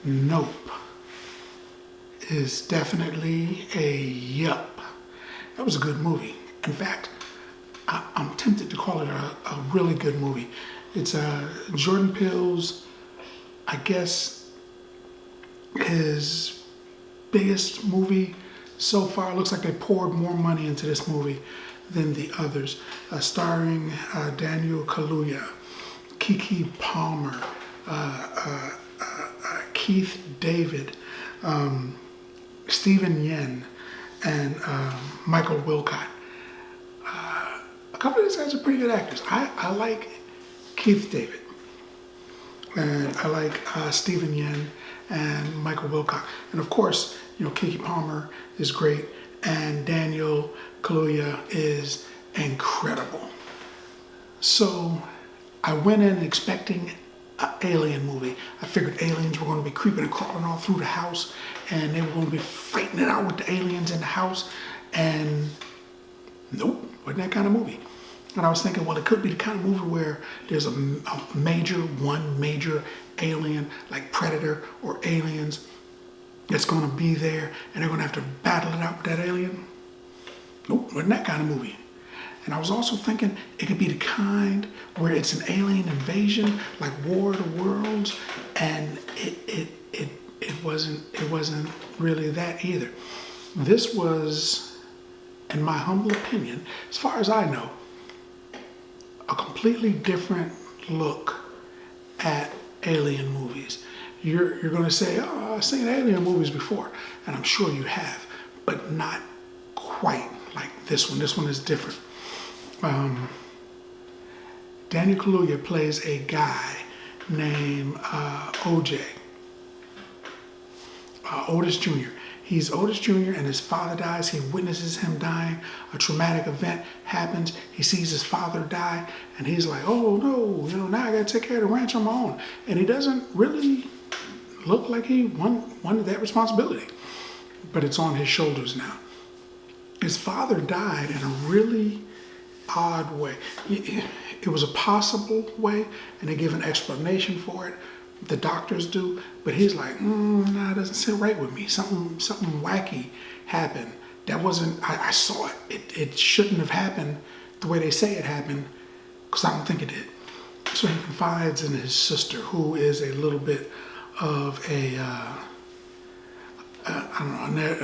Nope is definitely a yup. That was a good movie. In fact, I'm tempted to call it a really good movie. It's Jordan Peele's, I guess, his biggest movie so far. It looks like they poured more money into this movie than the others. Starring Daniel Kaluuya, Keke Palmer, Keith David, Stephen Yen, and Michael Wilcott. A couple of these guys are pretty good actors. I like Keith David, and I like Stephen Yen and Michael Wilcott. And of course, Keke Palmer is great, and Daniel Kaluuya is incredible. So I went in expecting an alien movie. I figured aliens were going to be creeping and crawling all through the house, and they were going to be fighting it out with the aliens in the house. And nope, wasn't that kind of movie. And I was thinking, well, it could be the kind of movie where there's one major alien, like Predator or Aliens, that's going to be there, and they're going to have to battle it out with that alien. Nope, wasn't that kind of movie. And I was also thinking it could be the kind where it's an alien invasion, like War of the Worlds, and it wasn't really that either. This was, in my humble opinion, as far as I know, a completely different look at alien movies. You're going to say, oh, I've seen alien movies before, and I'm sure you have, but not quite like this one. This one is different. Daniel Kaluuya plays a guy named OJ, Otis Jr. He's Otis Jr. and his father dies. He witnesses him dying. A traumatic event happens. He sees his father die, and he's like, oh no, now I gotta take care of the ranch on my own. And he doesn't really look like he wanted that responsibility, but it's on his shoulders now. His father died in a really odd way. It was a possible way, and they give an explanation for it. The doctors do, but he's like, nah, it doesn't sit right with me. Something wacky happened. That wasn't, I saw it. It shouldn't have happened the way they say it happened, because I don't think it did. So he confides in his sister, who is a little bit of a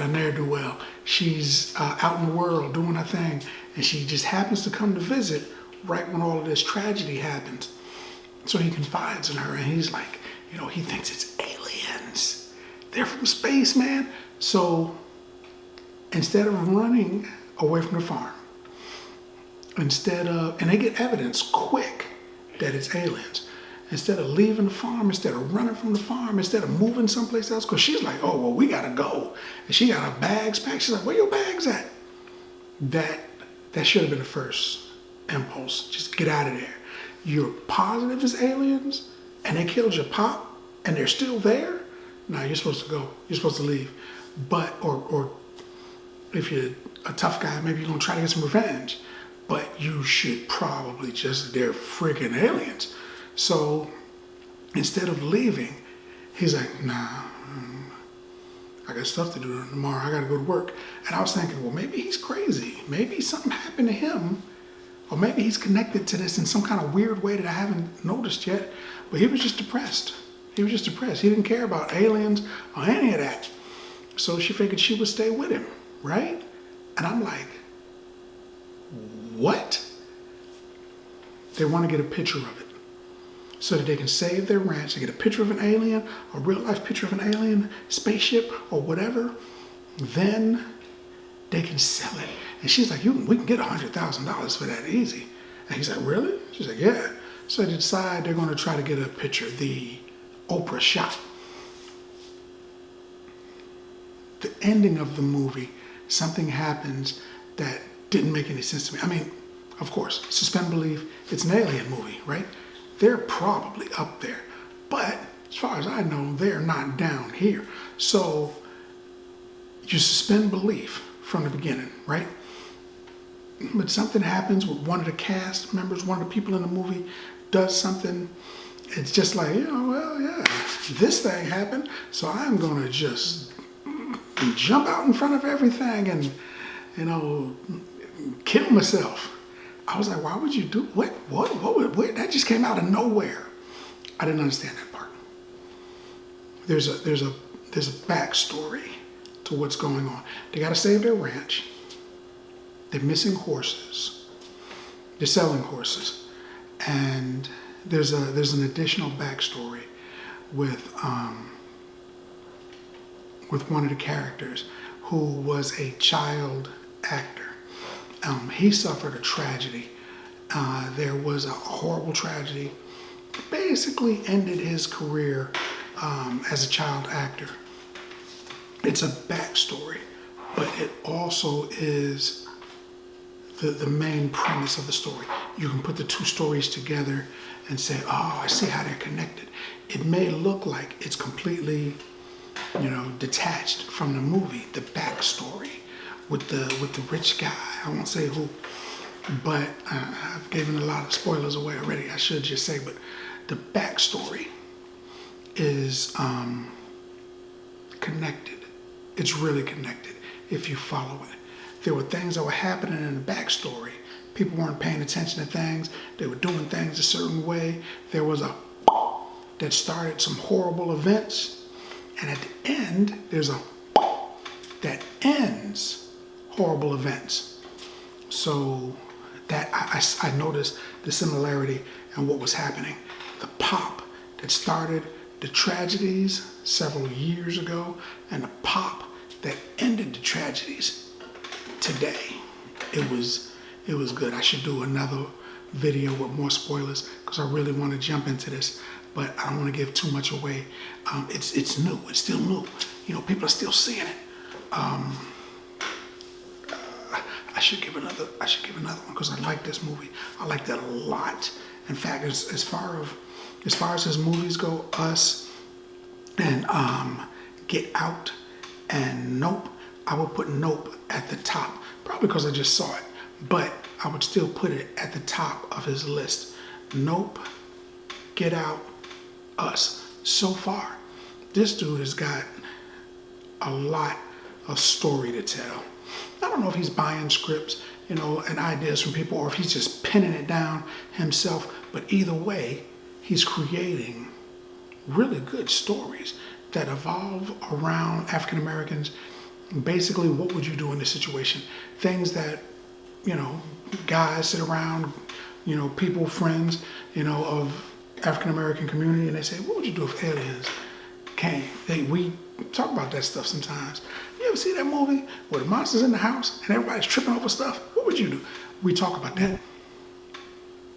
ne'er-do-well. She's out in the world doing her thing, and she just happens to come to visit right when all of this tragedy happens. So he confides in her, and he's like, he thinks it's aliens. They're from space, man. So instead of running away from the farm, and they get evidence quick that it's aliens. Instead of leaving the farm, instead of running from the farm, instead of moving someplace else, because she's like, oh, well, we got to go. And she got her bags packed. She's like, where your bags at? That should have been the first impulse. Just get out of there. You're positive it's aliens, and they killed your pop, and they're still there? No, you're supposed to go. You're supposed to leave. But, or if you're a tough guy, maybe you're going to try to get some revenge. But you should probably they're freaking aliens. So instead of leaving, he's like, nah, I got stuff to do tomorrow. I got to go to work. And I was thinking, well, maybe he's crazy. Maybe something happened to him. Or maybe he's connected to this in some kind of weird way that I haven't noticed yet. But he was just depressed. He didn't care about aliens or any of that. So she figured she would stay with him, right? And I'm like, what? They want to get a picture of it so that they can save their ranch. They get a picture of an alien, a real life picture of an alien spaceship or whatever. Then they can sell it. And she's like, we can get $100,000 for that easy. And he's like, really? She's like, yeah. So they decide they're going to try to get a picture, the Oprah shot. The ending of the movie, something happens that didn't make any sense to me. I mean, of course, suspend belief, it's an alien movie, right? They're probably up there. But as far as I know, they're not down here. So you suspend belief from the beginning, right? But something happens with one of the cast members, one of the people in the movie does something, It's just like, well, yeah, this thing happened, so I'm gonna just jump out in front of everything and, kill myself. I was like, why would you do what? That just came out of nowhere. I didn't understand that part. There's a backstory to what's going on. They gotta save their ranch. They're missing horses. They're selling horses, and there's an additional backstory with one of the characters who was a child actor. He suffered a tragedy. There was a horrible tragedy. Basically ended his career as a child actor. It's a backstory, but it also is the main premise of the story. You can put the two stories together and say, oh, I see how they're connected. It may look like it's completely, detached from the movie, the backstory with the rich guy. I won't say who, but I've given a lot of spoilers away already. I should just say, but the backstory is connected. It's really connected if you follow it. There were things that were happening in the backstory. People weren't paying attention to things. They were doing things a certain way. There was a that started some horrible events. And at the end, there's a that ends horrible events. So that I noticed the similarity in what was happening. The pop that started the tragedies several years ago and the pop that ended the tragedies today. It was good. I should do another video with more spoilers because I really want to jump into this, but I don't want to give too much away. It's new. It's still new. People are still seeing it. I should give another one because I like this movie. I liked it a lot. In fact, as far as his movies go, Us and Get Out and Nope, I would put Nope at the top, probably because I just saw it, but I would still put it at the top of his list. Nope, Get Out, Us. So far, this dude has got a lot of story to tell. I don't know if he's buying scripts, and ideas from people, or if he's just penning it down himself, but either way, he's creating really good stories that evolve around African Americans. Basically, what would you do in this situation? Things that, guys sit around, people, friends, of African American community, and they say, what would you do if aliens came? We talk about that stuff sometimes. You ever see that movie where the monster's in the house and everybody's tripping over stuff? What would you do? We talk about that.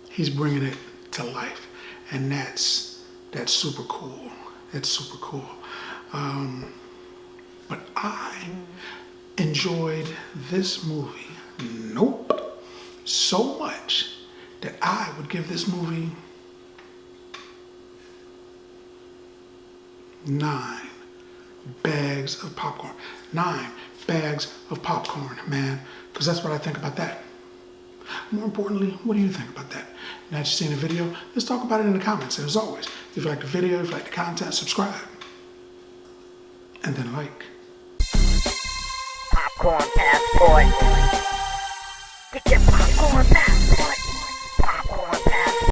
He's bringing it to life, and that's super cool. That's super cool. But I enjoyed this movie, Nope, so much that I would give this movie 9 bags of popcorn. 9 bags of popcorn, man, because that's what I think about that. More importantly, what do you think about that? Now that you've seen the video, let's talk about it in the comments. And as always, if you like the video, if you like the content, subscribe. And then like. Popcorn passport. Get your popcorn passport.